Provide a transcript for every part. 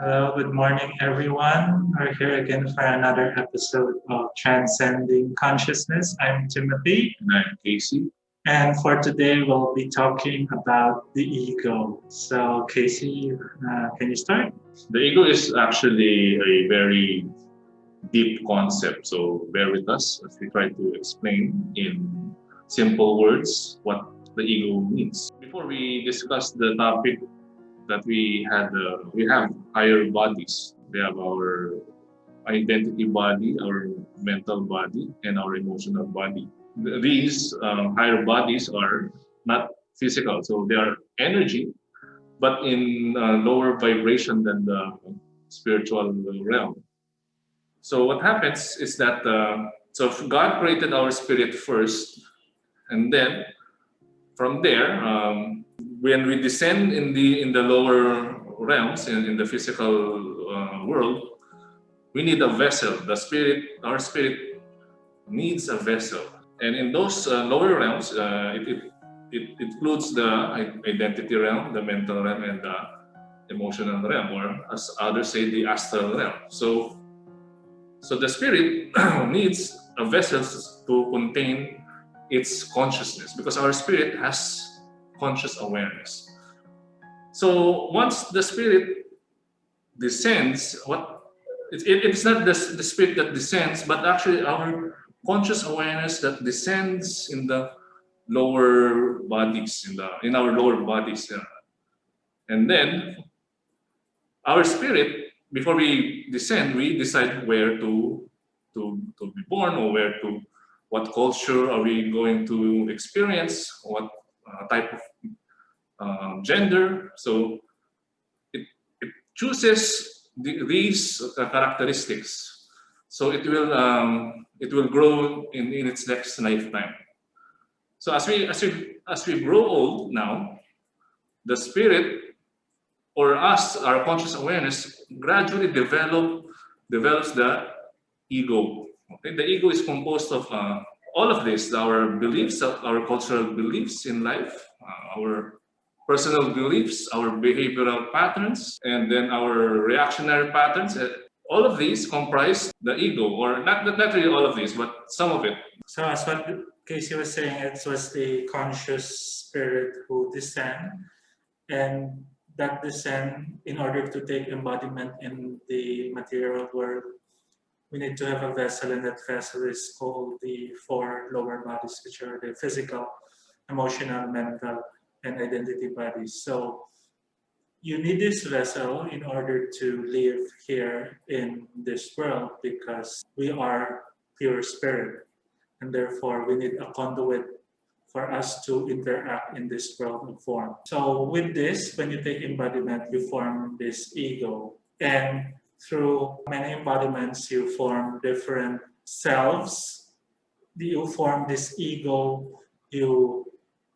Hello, good morning, everyone. We're here again for another episode of Transcending Consciousness. I'm Timothy. And I'm Casey. And for today, we'll be talking about the ego. So, Casey, can you start? The ego is actually a very deep concept, so bear with us as we try to explain in simple words what the ego means. Before we discuss the topic that we have higher bodies. We have our identity body, our mental body, and our emotional body. These higher bodies are not physical, so they are energy, but in lower vibration than the spiritual realm. So what happens is that so God created our spirit first, and then from there, when we descend in the lower realms in the physical world, we need a vessel. Our spirit needs a vessel, and in those lower realms, it includes the identity realm, the mental realm, and the emotional realm, or as others say, the astral realm. So the spirit needs a vessel to contain its consciousness, because our spirit has conscious awareness. So once the spirit descends, it's not the spirit that descends, but actually our conscious awareness that descends in the lower bodies, in our lower bodies, and then our spirit, before we descend, we decide where to be born, or what culture are we going to experience, what type of gender. So it chooses these characteristics. So it will grow in its next lifetime. So as we grow old now, the spirit, or us, our conscious awareness, gradually develops the ego. Okay? The ego is composed of all of this: our beliefs, our cultural beliefs in life, our personal beliefs, our behavioral patterns, and then our reactionary patterns. All of these comprise the ego, or not really all of these, but some of it. So, as what Casey was saying, it was the conscious spirit who descend, and that descend, in order to take embodiment in the material world, we need to have a vessel, and that vessel is called the four lower bodies, which are the physical, emotional, mental, and identity bodies. So you need this vessel in order to live here in this world, because we are pure spirit, and therefore we need a conduit for us to interact in this world of form. So with this, when you take embodiment, you form this ego, and through many embodiments, you form different selves. You form this ego, you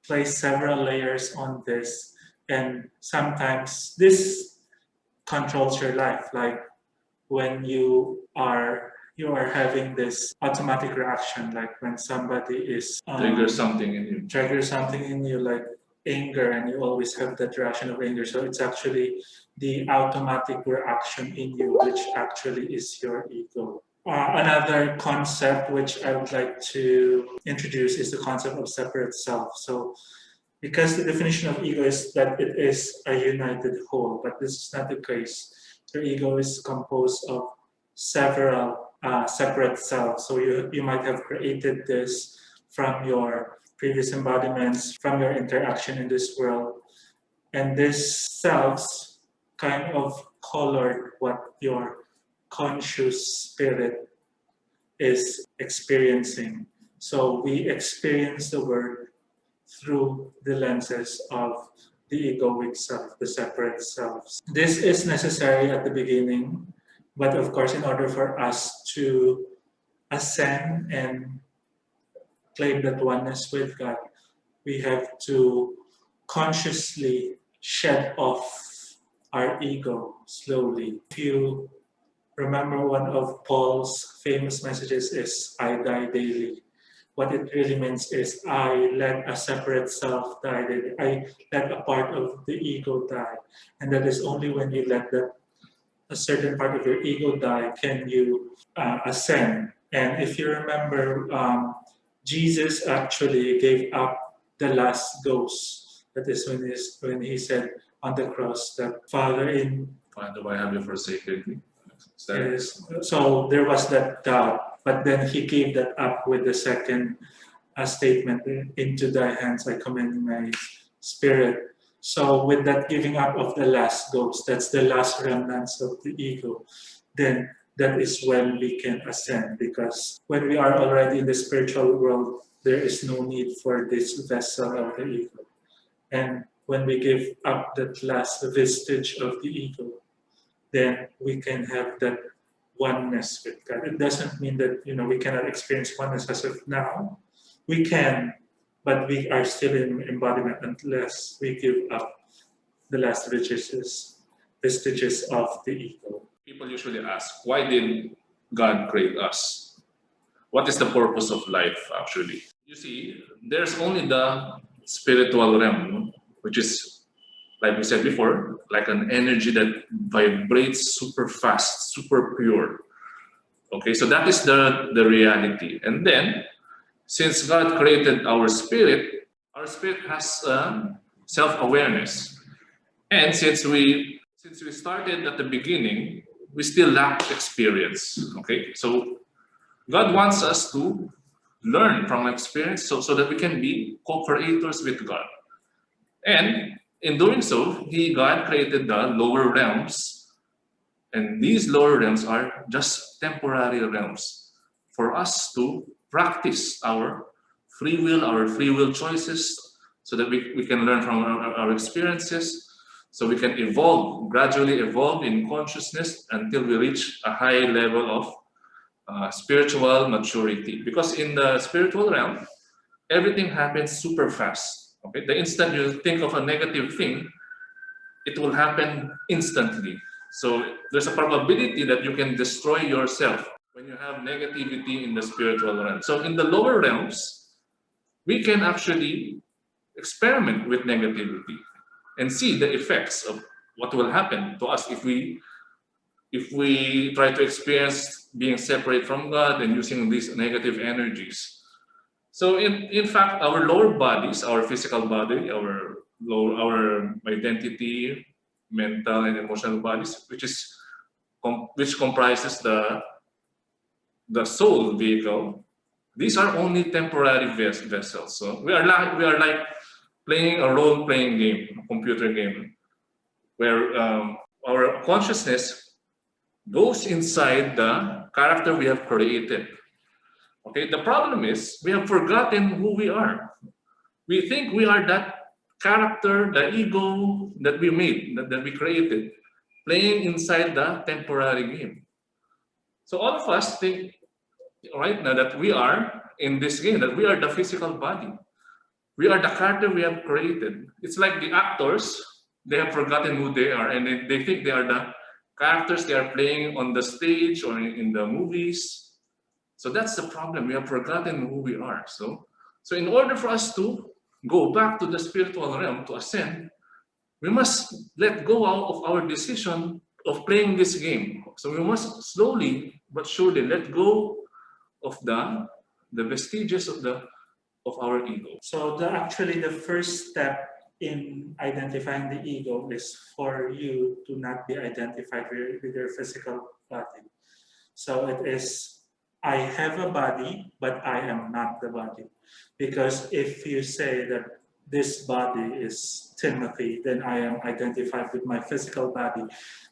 place several layers on this, and sometimes this controls your life. Like when you are having this automatic reaction, like when somebody is Trigger something in you. like anger, and you always have that reaction of anger. So it's actually the automatic reaction in you, which actually is your ego. Another concept which I would like to introduce is the concept of separate self. So, because the definition of ego is that it is a united whole, but this is not the case. Your ego is composed of several separate selves. So you might have created this from your previous embodiments, from your interaction in this world, and these selves kind of colored what your conscious spirit is experiencing. So we experience the world through the lenses of the egoic self, the separate selves. This is necessary at the beginning, but of course, in order for us to ascend and claim that oneness with God, we have to consciously shed off our ego slowly. If you remember, one of Paul's famous messages is I die daily. What it really means is I let a separate self die daily. I let a part of the ego die. And that is only when you let that a certain part of your ego die, can you ascend? And if you remember, Jesus actually gave up the last ghost. That is when he said on the cross that Father in Father, why have you forsaken me? is, so there was that doubt, but then he gave that up with the second statement, into thy hands I commend my spirit. So with that giving up of the last ghost, that's the last remnants of the ego, then that is when we can ascend, because when we are already in the spiritual world, there is no need for this vessel of the ego. And when we give up that last vestige of the ego, then we can have that oneness with God. It doesn't mean that we cannot experience oneness as of now. We can, but we are still in embodiment unless we give up the last vestiges of the ego. People usually ask, why did God create us? What is the purpose of life, actually? You see, there's only the spiritual realm, which is, like we said before, like an energy that vibrates super fast, super pure. Okay, so that is the reality. And then, since God created our spirit has self-awareness. And since we started at the beginning, we still lack experience. Okay, so God wants us to learn from experience so that we can be co-creators with God. And in doing so, God created the lower realms, and these lower realms are just temporary realms for us to practice our free will choices, so that we can learn from our experiences, so we can gradually evolve in consciousness until we reach a high level of spiritual maturity. Because in the spiritual realm, everything happens super fast. Okay, the instant you think of a negative thing, it will happen instantly. So there's a probability that you can destroy yourself when you have negativity in the spiritual realm. So in the lower realms, we can actually experiment with negativity and see the effects of what will happen to us if we try to experience being separate from God and using these negative energies. So in fact, our lower bodies, our physical body, our identity, mental and emotional bodies, which comprises the soul vehicle, these are only temporary vessels. So we are like playing a role-playing game, a computer game, where our consciousness goes inside the character we have created. Okay, the problem is we have forgotten who we are. We think we are that character, the ego that we made, that we created, playing inside the temporary game. So all of us think right now that we are in this game, that we are the physical body. We are the character we have created. It's like the actors, they have forgotten who they are, and they think they are the characters they are playing on the stage or in the movies. So that's the problem. We have forgotten who we are. So in order for us to go back to the spiritual realm, to ascend, we must let go of our decision of playing this game. So we must slowly but surely let go of the vestiges of our ego. So actually the first step in identifying the ego is for you to not be identified with your physical body. So it is, I have a body, but I am not the body. Because if you say that this body is Timothy, then I am identified with my physical body,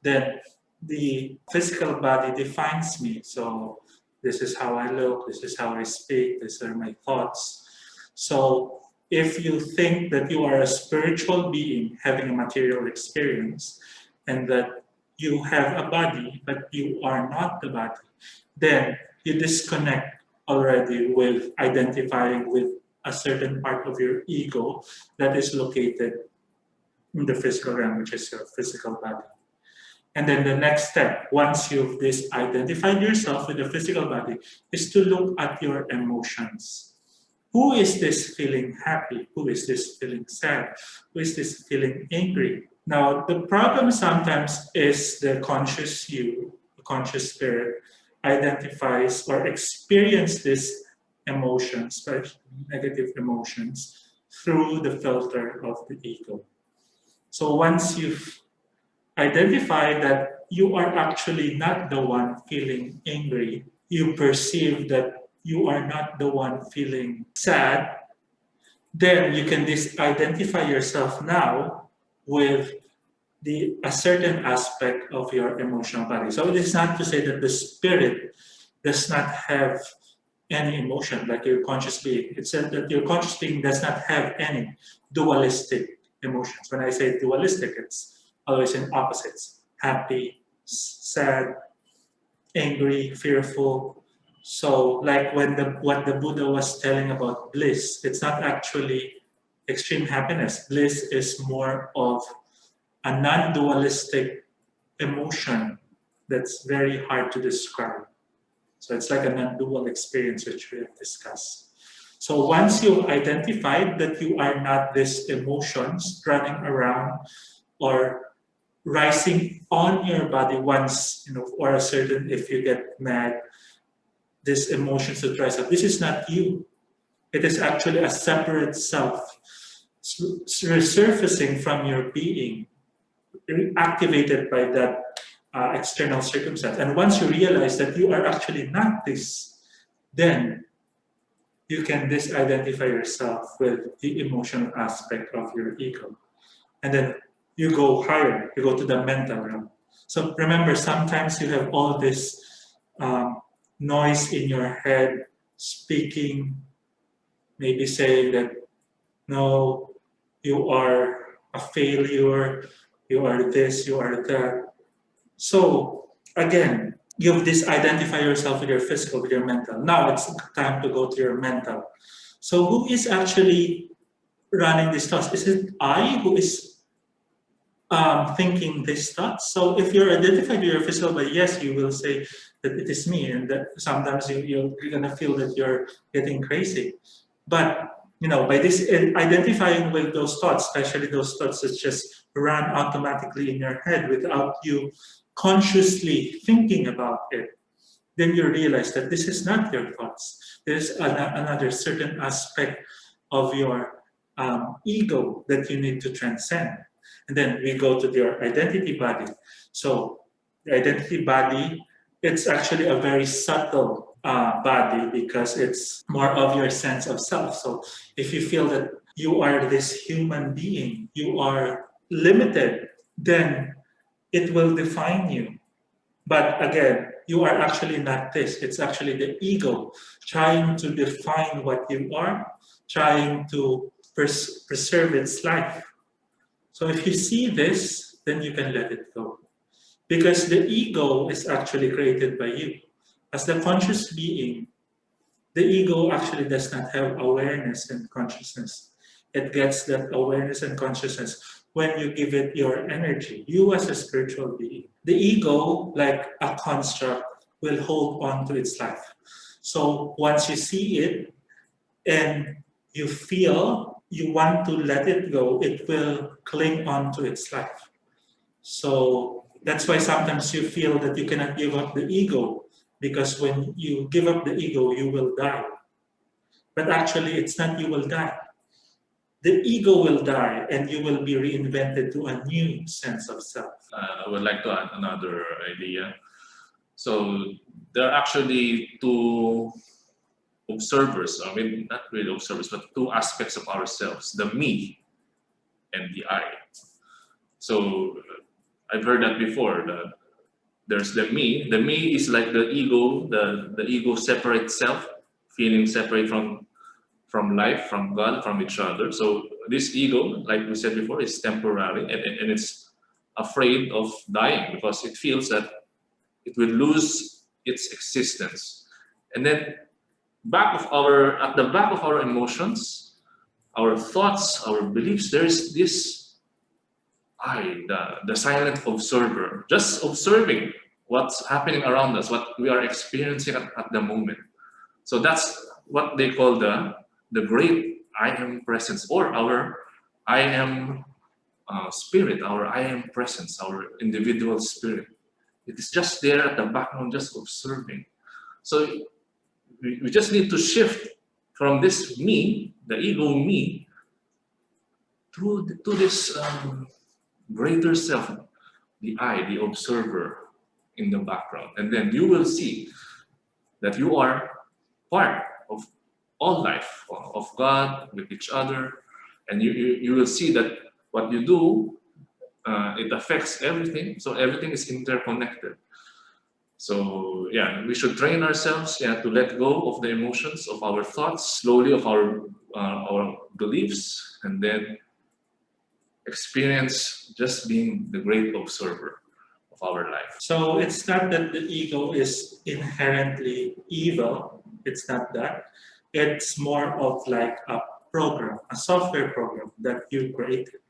then the physical body defines me. So this is how I look, this is how I speak, these are my thoughts. So if you think that you are a spiritual being having a material experience, and that you have a body, but you are not the body, then you disconnect already with identifying with a certain part of your ego that is located in the physical realm, which is your physical body. And then the next step, once you've identified yourself with the physical body, is to look at your emotions. Who is this feeling happy? Who is this feeling sad? Who is this feeling angry? Now, the problem sometimes is the conscious you, the conscious spirit, identifies or experience these emotions, especially negative emotions, through the filter of the ego. So once you've identified that you are actually not the one feeling angry, you perceive that you are not the one feeling sad, then you can identify yourself now with a certain aspect of your emotional body. So it is not to say that the spirit does not have any emotion like your conscious being. It's said that your conscious being does not have any dualistic emotions. When I say dualistic, it's always in opposites: happy, sad, angry, fearful. So, like when what the Buddha was telling about bliss, it's not actually extreme happiness. Bliss is more of a non-dualistic emotion that's very hard to describe. So it's like a non-dual experience, which we have discussed. So once you've identified that you are not these emotions running around or rising on your body once, or a certain, if you get mad, these emotions that rise up, this is not you. It is actually a separate self resurfacing from your being, activated by that external circumstance. And once you realize that you are actually not this, then you can disidentify yourself with the emotional aspect of your ego. And then you go higher, you go to the mental realm. So remember, sometimes you have all this noise in your head speaking, maybe saying that, no, you are a failure, you are this, you are that. So again, you've disidentified yourself with your physical, with your mental. Now it's time to go to your mental. So who is actually running these thoughts? Is it I who is thinking these thoughts? So if you're identified with your physical body, yes, you will say that it is me, and that sometimes you're gonna feel that you're getting crazy. But by this identifying with those thoughts, especially those thoughts that just run automatically in your head without you consciously thinking about it, then you realize that this is not your thoughts. There's another certain aspect of your ego that you need to transcend. And then we go to your identity body. So the identity body, it's actually a very subtle body because it's more of your sense of self. So if you feel that you are this human being, you are limited, then it will define you. But again, you are actually not this. It's actually the ego trying to define what you are, trying to preserve its life. So if you see this, then you can let it go. Because the ego is actually created by you. As the conscious being, the ego actually does not have awareness and consciousness. It gets that awareness and consciousness when you give it your energy, you as a spiritual being. The ego, like a construct, will hold on to its life. So once you see it and you feel you want to let it go, it will cling on to its life. So that's why sometimes you feel that you cannot give up the ego, because when you give up the ego, you will die. But actually, it's not you will die. The ego will die and you will be reinvented to a new sense of self. I would like to add another idea. So there are actually two observers, I mean, not really observers, but two aspects of ourselves, the me and the I. So I've heard that before. There's the me. The me is like the ego, the ego separate self, feeling separate from life, from God, from each other. So this ego, like we said before, is temporary, and it's afraid of dying because it feels that it will lose its existence. And then at the back of our emotions, our thoughts, our beliefs, there is this the silent observer, just observing what's happening around us, what we are experiencing at the moment. So that's what they call the great I am presence, or our I am spirit, our I am presence, our individual spirit. It is just there at the background, just observing. So we just need to shift from this me, the ego me, to this greater self, the I, the observer in the background. And then you will see that you are part of all life, of God, with each other. And you will see that what you do, it affects everything. So everything is interconnected. So yeah, we should train ourselves to let go of the emotions, of our thoughts, slowly of our beliefs, and then experience just being the great observer of our life. So it's not that the ego is inherently evil. It's not that. It's more of like a program, a software program that you created.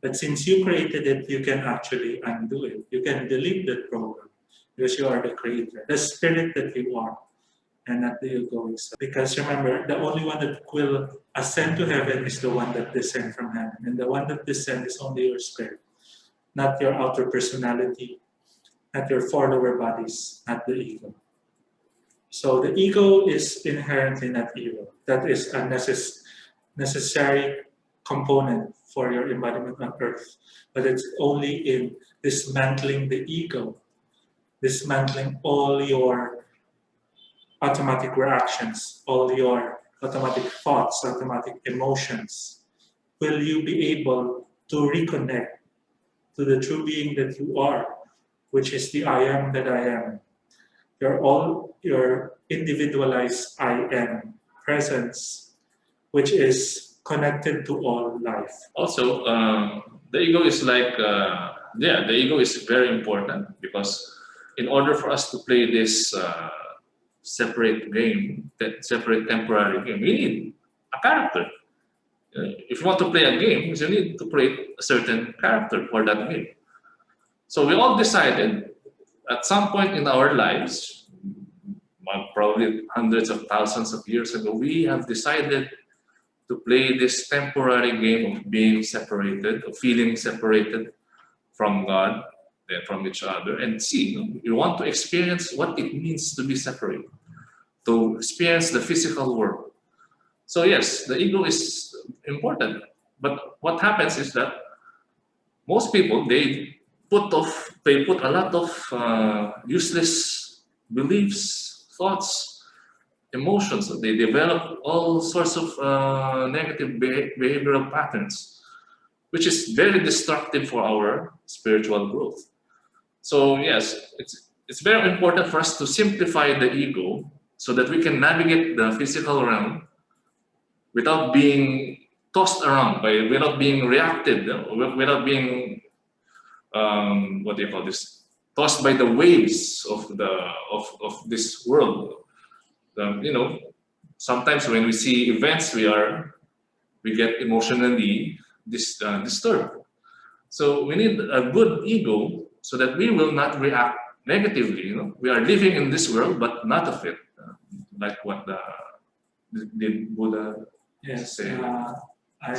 But since you created it, you can actually undo it. You can delete that program because you are the creator, the spirit that you are, and not the ego itself. Because remember, the only one that will ascend to heaven is the one that descends from heaven. And the one that descends is only your spirit, not your outer personality, not your four lower bodies, not the ego. So the ego is inherently not evil. That is a necessary component for your embodiment on earth. But it's only in dismantling the ego, dismantling all your automatic reactions, all your automatic thoughts, automatic emotions, will you be able to reconnect to the true being that you are, which is the I am that I am. Your individualized I am presence, which is connected to all life. Also, the ego is like, the ego is very important because in order for us to play this separate game, that separate temporary game, we need a character. If you want to play a game, you need to create a certain character for that game. So we all decided at some point in our lives, probably hundreds of thousands of years ago, we have decided to play this temporary game of being separated, of feeling separated from God and from each other, and see, we want to experience what it means to be separate, to experience the physical world. So yes, the ego is important, but what happens is that most people, they put a lot of useless beliefs, thoughts, emotions. They develop all sorts of negative behavioral patterns, which is very destructive for our spiritual growth. So yes, it's very important for us to simplify the ego so that we can navigate the physical realm without being tossed around, without being reacted, without being what do you call this? Tossed by the waves of this world. Sometimes when we see events, we get emotionally disturbed. So we need a good ego so that we will not react negatively. We are living in this world, but not of it, like what the Buddha said. I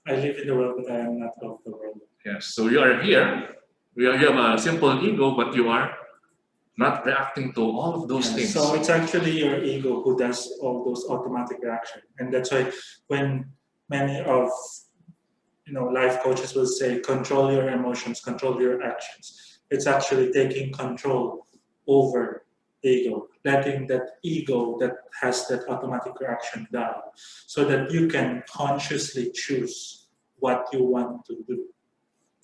live in the world, but I am not of the world. Yes. So you are here. You have a simple ego, but you are not reacting to all of those things. So it's actually your ego who does all those automatic reactions, and that's why when many of life coaches will say, control your emotions, control your actions. It's actually taking control over the ego, letting that ego that has that automatic reaction die, so that you can consciously choose what you want to do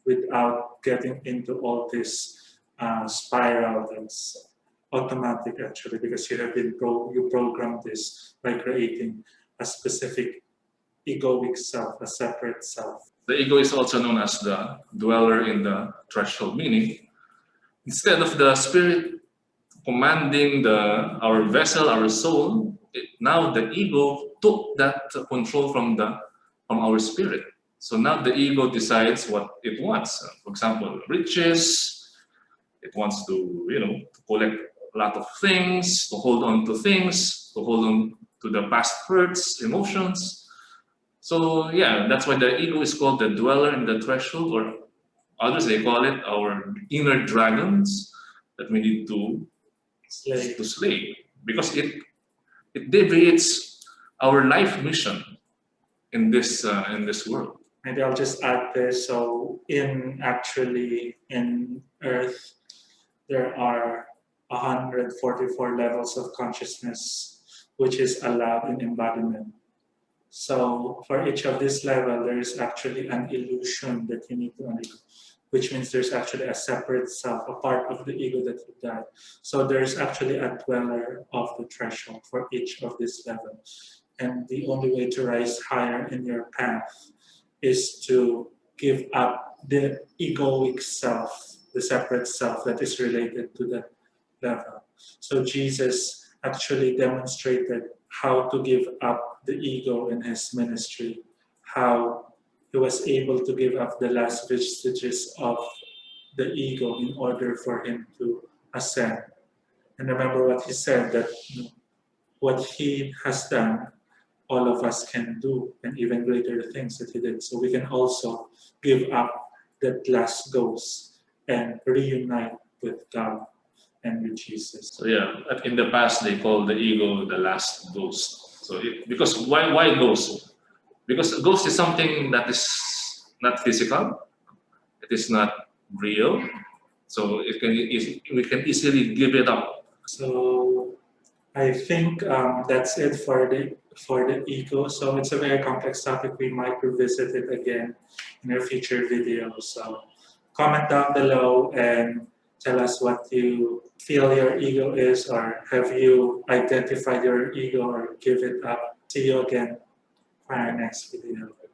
without getting into all this spiral that's automatic actually, because you have been you programmed this by creating a specific egoic self, a separate self. The ego is also known as the dweller in the threshold, meaning instead of the spirit commanding our vessel, our soul, now the ego took that control from our spirit. So now the ego decides what it wants. For example, riches. It wants to, to collect a lot of things, to hold on to things, to hold on to the past hurts, emotions. So yeah, that's why the ego is called the dweller in the threshold, or others they call it our inner dragons that we need to slay, because it deviates our life mission in this world. Maybe I'll just add this. So in Earth, there are 144 levels of consciousness, which is allowed in embodiment. So for each of this level, there is actually an illusion that you need to undergo, which means there's actually a separate self, a part of the ego that you died. So there's actually a dweller of the threshold for each of these levels. And the only way to rise higher in your path is to give up the egoic self, the separate self that is related to that level. So Jesus actually demonstrated how to give up the ego in his ministry, how he was able to give up the last vestiges of the ego in order for him to ascend. And remember what he said, that what he has done, all of us can do, and even greater things that he did. So we can also give up that last ghost and reunite with God and with Jesus. So yeah, in the past they call the ego the last ghost. So because why ghost? Because a ghost is something that is not physical, it is not real, so we can easily give it up. So I think that's it for the ego. So it's a very complex topic. We might revisit it again in our future videos. So comment down below and tell us what you feel your ego is, or have you identified your ego or give it up. See you again for our next video.